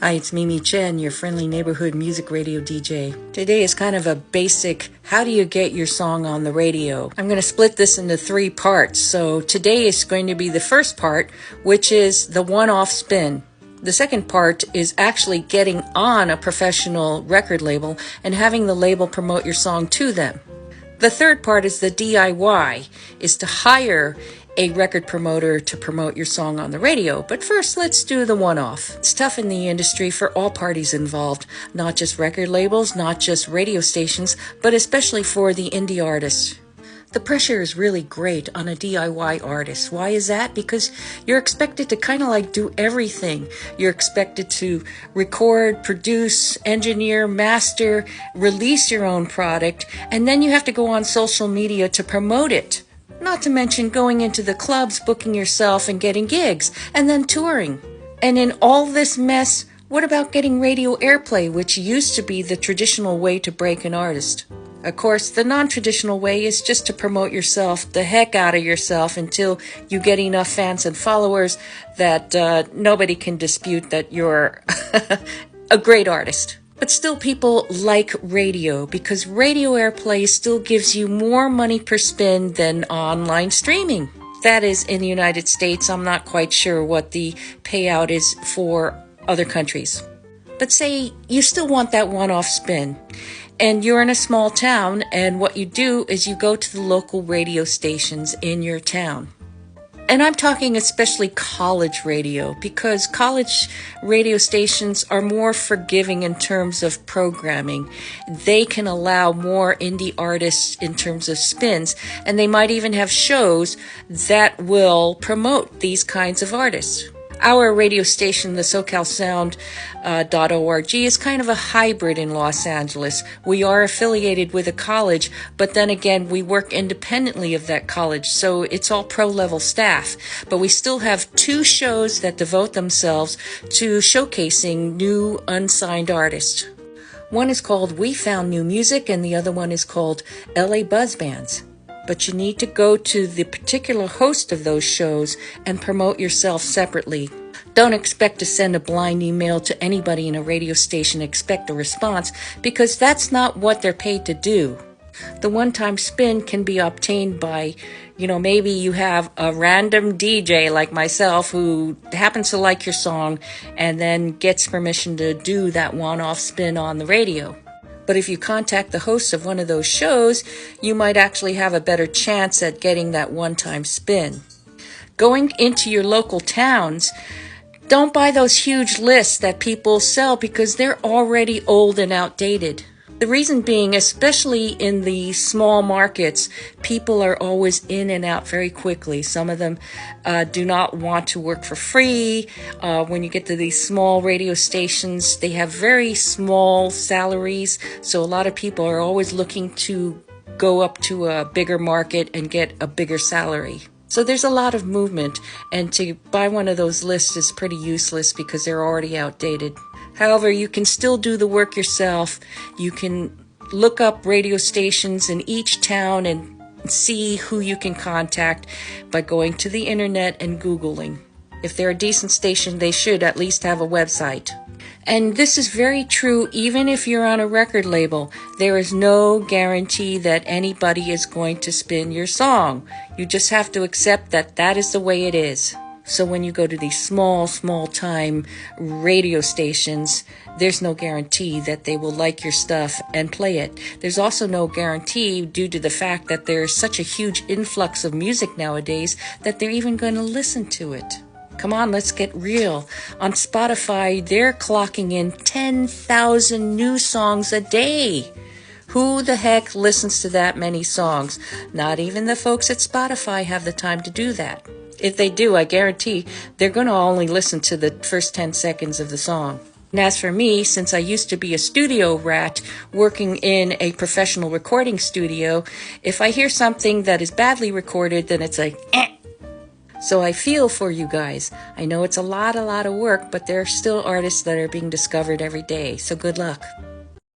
Hi, it's Mimi Chen, your friendly neighborhood music radio DJ. Today is kind of a basic, how do you get your song on the radio? I'm going to split this into 3 parts. So today is going to be the first part, which is the one-off spin. The second part is actually getting on a professional record label and having the label promote your song to them. The third part is the DIY, is to hire a record promoter to promote your song on the radio. But first, let's do the one-off. It's tough in the industry for all parties involved, not just record labels, not just radio stations, but especially for the indie artists. The pressure is really great on a DIY artist. Why is that? Because you're expected to kind of like do everything. You're expected to record, produce, engineer, master, release your own product, and then you have to go on social media to promote it. Not to mention going into the clubs, booking yourself and getting gigs, and then touring. And in all this mess, what about getting radio airplay, which used to be the traditional way to break an artist? Of course, the non-traditional way is just to promote yourself, the heck out of yourself, until you get enough fans and followers that nobody can dispute that you're a great artist. But still, people like radio because radio airplay still gives you more money per spin than online streaming. That is, in the United States. I'm not quite sure what the payout is for other countries. But say you still want that one-off spin, and you're in a small town, and what you do is you go to the local radio stations in your town. And I'm talking especially college radio, because college radio stations are more forgiving in terms of programming. They can allow more indie artists in terms of spins, and they might even have shows that will promote these kinds of artists. Our radio station, the SoCalSound.org, is kind of a hybrid in Los Angeles. We are affiliated with a college, but then again, we work independently of that college, so it's all pro-level staff. But we still have 2 shows that devote themselves to showcasing new unsigned artists. One is called We Found New Music, and the other one is called LA Buzz Bands. But you need to go to the particular host of those shows and promote yourself separately. Don't expect to send a blind email to anybody in a radio station and expect a response, because that's not what they're paid to do. The one-time spin can be obtained by, maybe you have a random DJ like myself who happens to like your song and then gets permission to do that one-off spin on the radio. But if you contact the hosts of one of those shows, you might actually have a better chance at getting that one-time spin. Going into your local towns, don't buy those huge lists that people sell because they're already old and outdated. The reason being, especially in the small markets, people are always in and out very quickly. Some of them do not want to work for free. When you get to these small radio stations, they have very small salaries. So a lot of people are always looking to go up to a bigger market and get a bigger salary. So there's a lot of movement, and to buy one of those lists is pretty useless because they're already outdated. However, you can still do the work yourself. You can look up radio stations in each town and see who you can contact by going to the internet and Googling. If they're a decent station, they should at least have a website. And this is very true even if you're on a record label. There is no guarantee that anybody is going to spin your song. You just have to accept that that is the way it is. So when you go to these small-time radio stations, there's no guarantee that they will like your stuff and play it. There's also no guarantee, due to the fact that there's such a huge influx of music nowadays, that they're even going to listen to it. Come on, let's get real. On Spotify, they're clocking in 10,000 new songs a day. Who the heck listens to that many songs? Not even the folks at Spotify have the time to do that. If they do, I guarantee they're going to only listen to the first 10 seconds of the song. And as for me, since I used to be a studio rat working in a professional recording studio, if I hear something that is badly recorded, then it's like, eh. So I feel for you guys. I know it's a lot of work, but there are still artists that are being discovered every day. So good luck.